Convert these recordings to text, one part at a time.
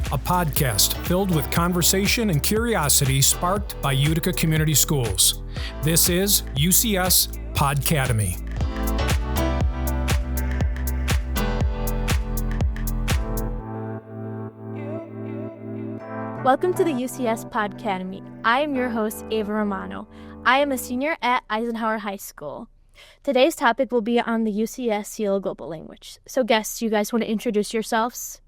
a podcast filled with conversation and curiosity sparked by Utica Community Schools. This is UCS Podcademy. Welcome to the UCS Podcademy. I am your host, Ava Romano. I am a senior at Eisenhower High School. Today's topic will be on the UCS Seal of Global Language. So guests, you guys want to introduce yourselves?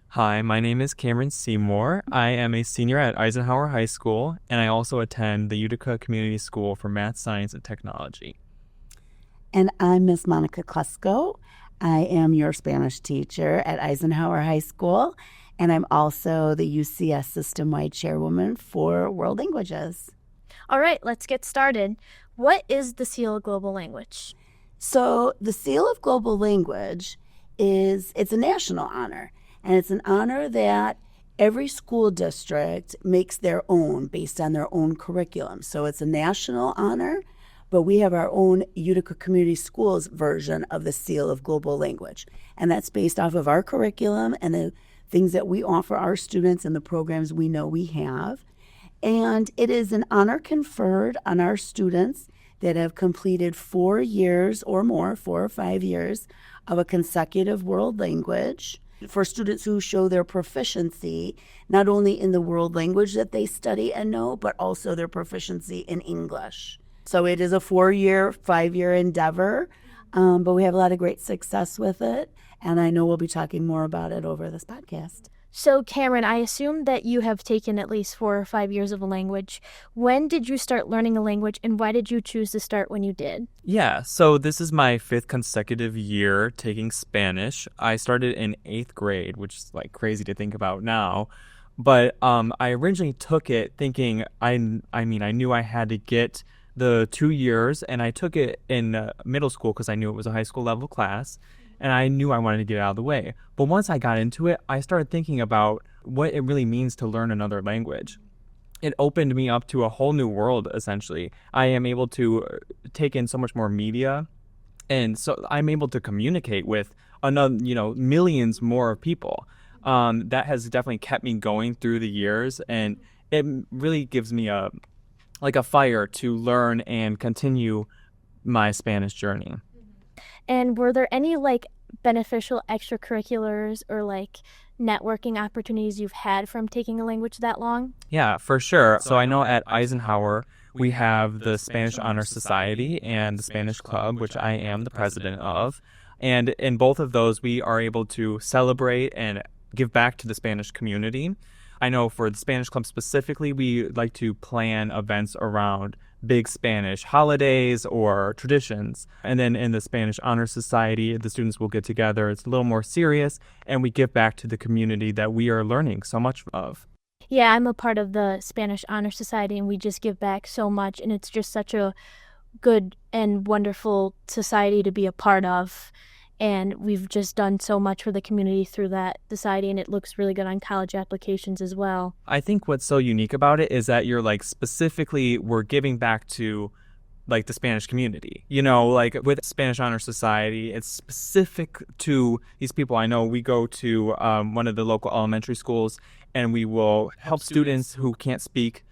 Hi, my name is Cameron Seymour. I am a senior at Eisenhower High School, and I also attend the Utica Community School for Math, Science, and Technology. And I'm Miss Monica Klesko. I am your Spanish teacher at Eisenhower High School, and I'm also the UCS system-wide chairwoman for World Languages. All right, let's get started. What is the Seal of Global Language? So the Seal of Global Language it's a national honor, and it's an honor that every school district makes their own based on their own curriculum. So it's a national honor, but we have our own Utica Community Schools version of the Seal of Global Language, and that's based off of our curriculum and the things that we offer our students and the programs we know we have. And it is an honor conferred on our students that have completed 4 years or more, 4 or 5 years of a consecutive world language, for students who show their proficiency, not only in the world language that they study and know, but also their proficiency in English. So it is a 4-year, 5-year endeavor, but we have a lot of great success with it. And I know we'll be talking more about it over this podcast. So Cameron, I assume that you have taken at least 4 or 5 years of a language. When did you start learning a language, and why did you choose to start when you did? Yeah, so this is my 5th consecutive year taking Spanish. I started in 8th grade, which is like crazy to think about now. But I originally took it thinking, I knew I had to get the 2 years, and I took it in middle school because I knew it was a high school level class. And I knew I wanted to get it out of the way. But once I got into it, I started thinking about what it really means to learn another language. It opened me up to a whole new world, essentially. I am able to take in so much more media. And so I'm able to communicate with millions more people. That has definitely kept me going through the years. And it really gives me a fire to learn and continue my Spanish journey. And were there any beneficial extracurriculars or networking opportunities you've had from taking a language that long? Yeah, for sure. So I know at Eisenhower, we have the Spanish Honor Society and the Spanish Club, which I am the president of. And in both of those, we are able to celebrate and give back to the Spanish community. I know for the Spanish Club specifically, we like to plan events around big Spanish holidays or traditions. And then in the Spanish Honor Society, the students will get together. It's a little more serious, and we give back to the community that we are learning so much of. Yeah, I'm a part of the Spanish Honor Society, and we just give back so much, and it's just such a good and wonderful society to be a part of. And we've just done so much for the community through that society, and it looks really good on college applications as well. I think what's so unique about it is that you're specifically, we're giving back to the Spanish community. With Spanish Honor Society, it's specific to these people. I know we go to one of the local elementary schools, and we will help students who can't speak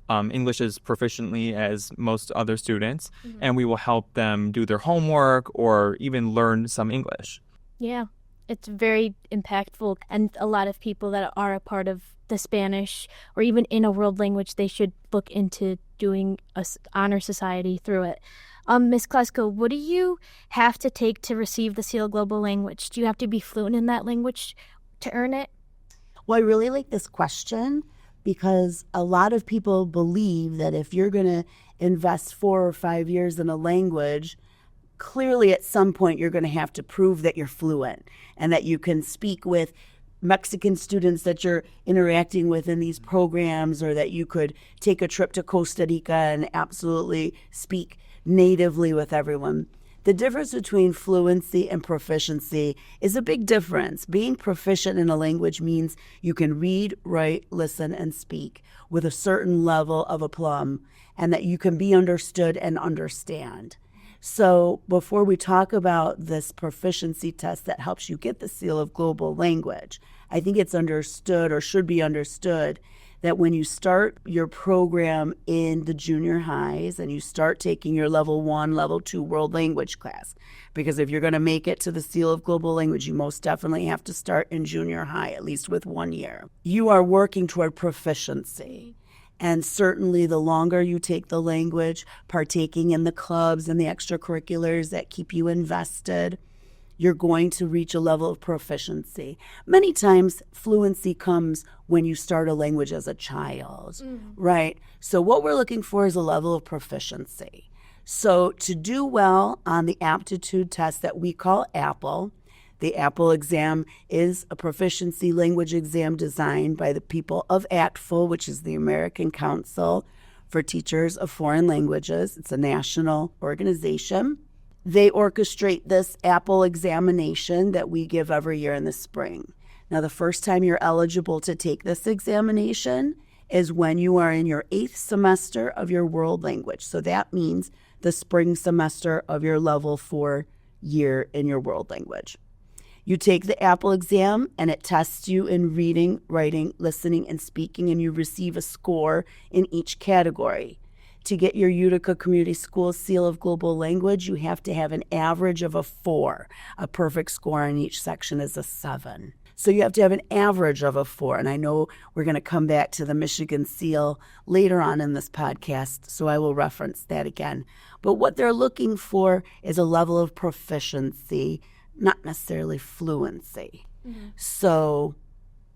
English as proficiently as most other students, and we will help them do their homework or even learn some English. Yeah, it's very impactful, and a lot of people that are a part of the Spanish or even in a world language, they should look into doing a honor society through it. Ms. Klesko, what do you have to take to receive the Seal of Global Language? Do you have to be fluent in that language to earn it? Well, I really like this question, because a lot of people believe that if you're going to invest 4 or 5 years in a language, clearly at some point you're going to have to prove that you're fluent and that you can speak with Mexican students that you're interacting with in these programs, or that you could take a trip to Costa Rica and absolutely speak natively with everyone. The difference between fluency and proficiency is a big difference. Being proficient in a language means you can read, write, listen, and speak with a certain level of aplomb, and that you can be understood and understand. So before we talk about this proficiency test that helps you get the seal of global language, I think it's understood or should be understood that when you start your program in the junior highs and you start taking your level 1, level 2 world language class, because if you're going to make it to the seal of global language, you most definitely have to start in junior high, at least with 1 year. You are working toward proficiency. And certainly the longer you take the language, partaking in the clubs and the extracurriculars that keep you invested, you're going to reach a level of proficiency. Many times, fluency comes when you start a language as a child, right? So what we're looking for is a level of proficiency. So to do well on the aptitude test that we call APPLE, the APPLE exam is a proficiency language exam designed by the people of ATFL, which is the American Council for Teachers of Foreign Languages. It's a national organization. They orchestrate this APPLE examination that we give every year in the spring. Now, the first time you're eligible to take this examination is when you are in your 8th semester of your world language. So that means the spring semester of your level 4 year in your world language. You take the APPLE exam, and it tests you in reading, writing, listening, and speaking, and you receive a score in each category. To get your Utica Community Schools seal of global language, you have to have an average of a 4. A perfect score in each section is a 7. So you have to have an average of a 4. And I know we're going to come back to the Michigan seal later on in this podcast, so I will reference that again. But what they're looking for is a level of proficiency, not necessarily fluency. So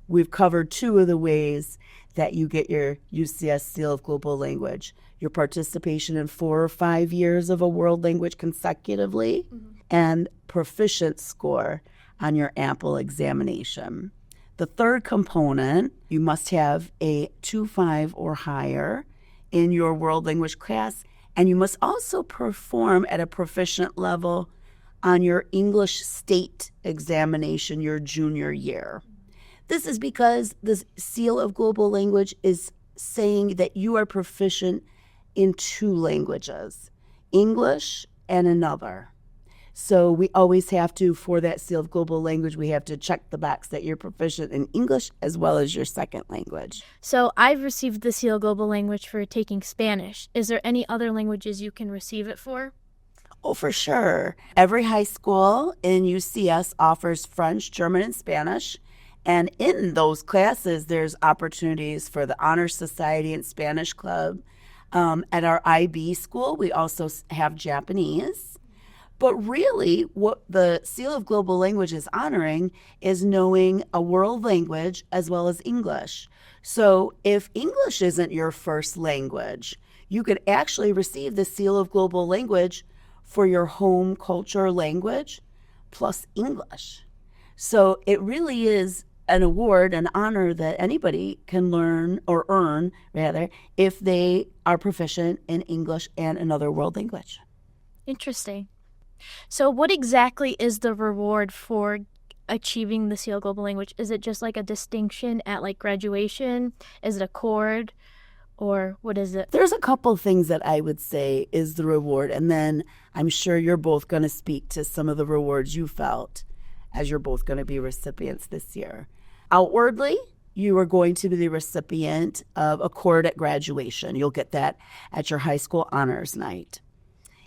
we've covered 2 of the ways that you get your UCS seal of global language: your participation in 4 or 5 years of a world language consecutively, and proficient score on your APPLE examination. The third component, you must have a 2.5 or higher in your world language class, and you must also perform at a proficient level on your English state examination your junior year. This is because the seal of global language is saying that you are proficient in 2 languages, English and another. So we always have to, for that seal of global language, we have to check the box that you're proficient in English as well as your second language. So I've received the seal of global language for taking Spanish. Is there any other languages you can receive it for? Oh, for sure. Every high school in UCS offers French, German, and Spanish. And in those classes, there's opportunities for the Honor Society and Spanish Club. At our IB school, we also have Japanese. But really, what the Seal of Global Language is honoring is knowing a world language as well as English. So if English isn't your first language, you could actually receive the Seal of Global Language for your home culture language plus English. So it really is an award, an honor that anybody can learn or earn, rather, if they are proficient in English and another world language. Interesting. So what exactly is the reward for achieving the Seal of Global Language? Is it just like a distinction at like graduation? Is it a cord? Or what is it? There's a couple things that I would say is the reward, and then I'm sure you're both going to speak to some of the rewards you felt as you're both going to be recipients this year. Outwardly, you are going to be the recipient of a cord at graduation. You'll get that at your high school honors night.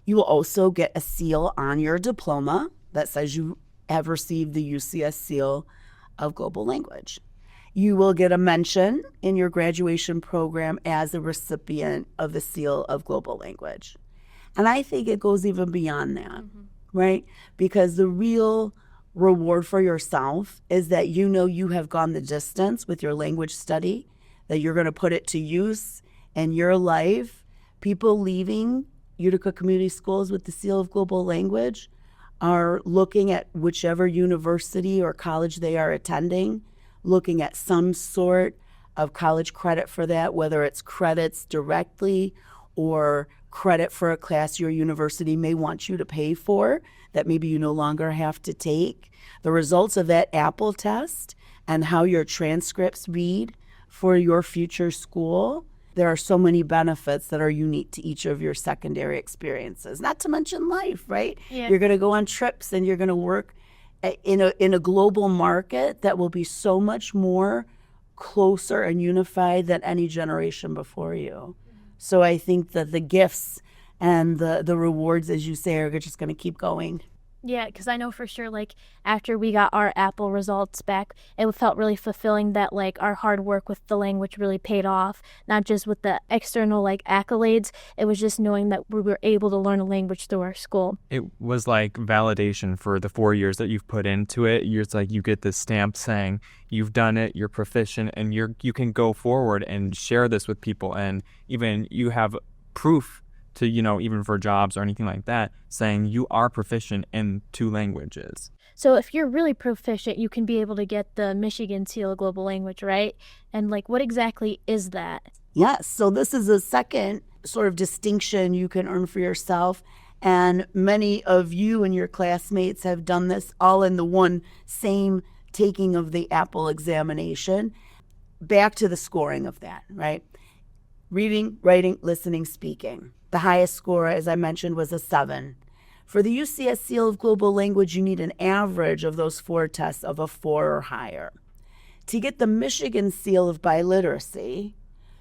You will also get a seal on your diploma that says you have received the UCS Seal of Global Language. You will get a mention in your graduation program as a recipient of the Seal of Global Language. And I think it goes even beyond that, right? Because the real reward for yourself is that you know you have gone the distance with your language study, that you're going to put it to use in your life. People leaving Utica Community Schools with the Seal of Global Language are looking at whichever university or college they are attending, looking at some sort of college credit for that, whether it's credits directly or credit for a class your university may want you to pay for that maybe you no longer have to take. The results of that APPLE test and how your transcripts read for your future school there are so many benefits that are unique to each of your secondary experiences, not to mention life, right? Yeah. You're going to go on trips and you're going to work in a global market that will be so much more closer and unified than any generation before you. So I think that the gifts and the rewards, as you say, are just going to keep going. Yeah, because I know for sure, like, after we got our Apple results back, it felt really fulfilling that, like, our hard work with the language really paid off, not just with the external, like, accolades. It was just knowing that we were able to learn a language through our school. It was like validation for the 4 years that you've put into it. It's like you get this stamp saying you've done it, you're proficient, and you can go forward and share this with people. And even you have proof to, even for jobs or anything like that, saying you are proficient in 2 languages. So if you're really proficient, you can be able to get the Michigan Seal of Global Language, right? And, like, what exactly is that? Yes, so this is a second sort of distinction you can earn for yourself. And many of you and your classmates have done this all in the one same taking of the Apple examination. Back to the scoring of that, right? Reading, writing, listening, speaking. The highest score, as I mentioned, was a 7. For the UCS Seal of Global Language, you need an average of those 4 tests of a 4 or higher. To get the Michigan Seal of Biliteracy,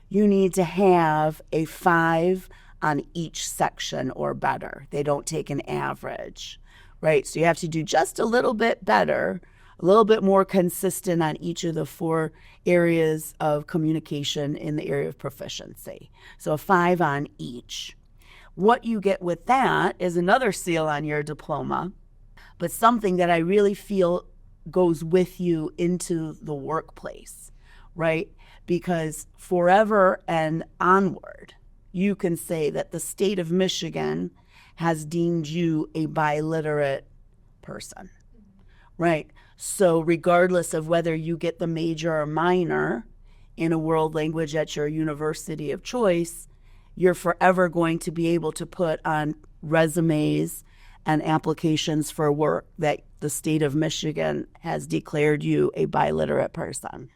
you need to have a 5 on each section or better. They don't take an average, right? So you have to do just a little bit better, a little bit more consistent on each of the 4 areas of communication in the area of proficiency. So a 5 on each. What you get with that is another seal on your diploma, but something that I really feel goes with you into the workplace, right? Because forever and onward, you can say that the state of Michigan has deemed you a biliterate person, right? So regardless of whether you get the major or minor in a world language at your university of choice, you're forever going to be able to put on resumes and applications for work that the state of Michigan has declared you a biliterate person.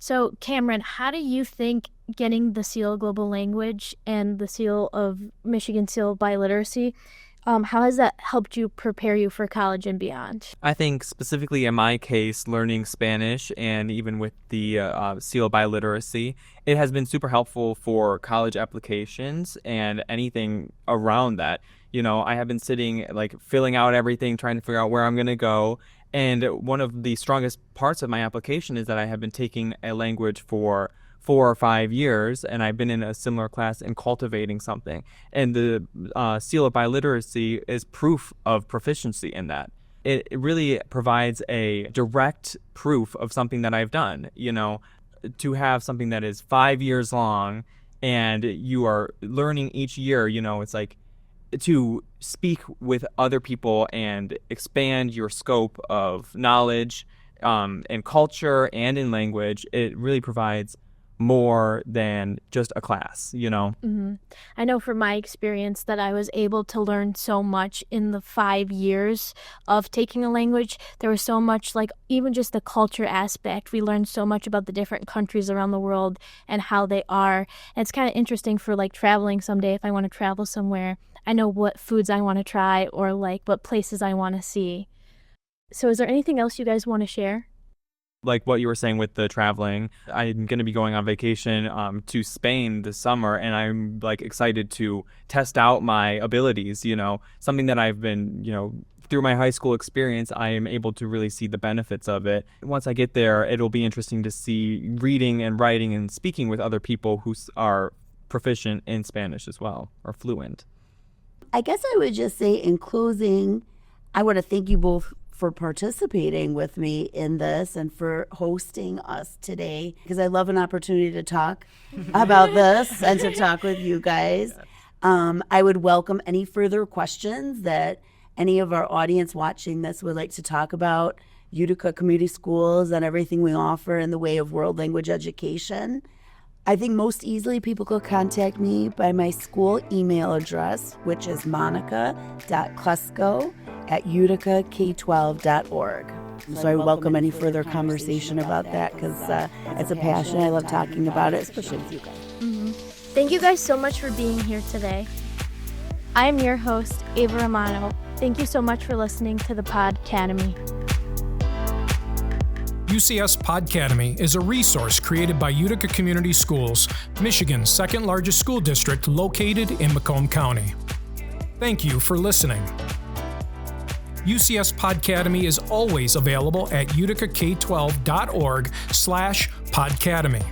So, Cameron, how do you think getting the Seal of Global Language and the Seal of Michigan Seal of Biliteracy, how has that helped you prepare you for college and beyond? I think specifically in my case, learning Spanish and even with the Seal of Biliteracy, it has been super helpful for college applications and anything around that. I have been sitting, like, filling out everything, trying to figure out where I'm going to go. And one of the strongest parts of my application is that I have been taking a language for 4 or 5 years, and I've been in a similar class and cultivating something. And the Seal of Biliteracy is proof of proficiency in that. It really provides a direct proof of something that I've done. To have something that is 5 years long and you are learning each year, it's like to speak with other people and expand your scope of knowledge in culture and in language. It really provides more than just a class, Mm-hmm. I know from my experience that I was able to learn so much in the 5 years of taking a language. There was so much, like, even just the culture aspect. We learned so much about the different countries around the world and how they are. And it's kind of interesting for, like, traveling someday. If I want to travel somewhere, I know what foods I want to try or, like, what places I want to see. So is there anything else you guys want to share? Like what you were saying with the traveling, I'm going to be going on vacation to Spain this summer, and I'm, like, excited to test out my abilities, something that I've been, through my high school experience, I am able to really see the benefits of it. Once I get there, it'll be interesting to see reading and writing and speaking with other people who are proficient in Spanish as well, or fluent. I guess I would just say in closing, I want to thank you both for participating with me in this and for hosting us today, because I love an opportunity to talk about this and to talk with you guys. I would welcome any further questions that any of our audience watching this would like to talk about Utica Community Schools and everything we offer in the way of world language education. I think most easily people could contact me by my school email address, which is monica.klesko@uticak12.org. So I welcome any further conversation about that, because it's a passion. I love talking about it, especially with you guys. Mm-hmm. Thank you guys so much for being here today. I'm your host, Ava Romano. Thank you so much for listening to the Podcademy. UCS Podcademy is a resource created by Utica Community Schools, Michigan's second largest school district located in Macomb County. Thank you for listening. UCS Podcademy is always available at uticak12.org/Podcademy.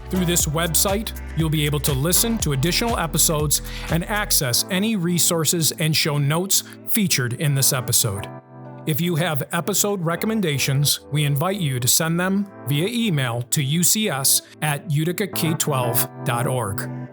Through this website, you'll be able to listen to additional episodes and access any resources and show notes featured in this episode. If you have episode recommendations, we invite you to send them via email to ucs@uticak12.org.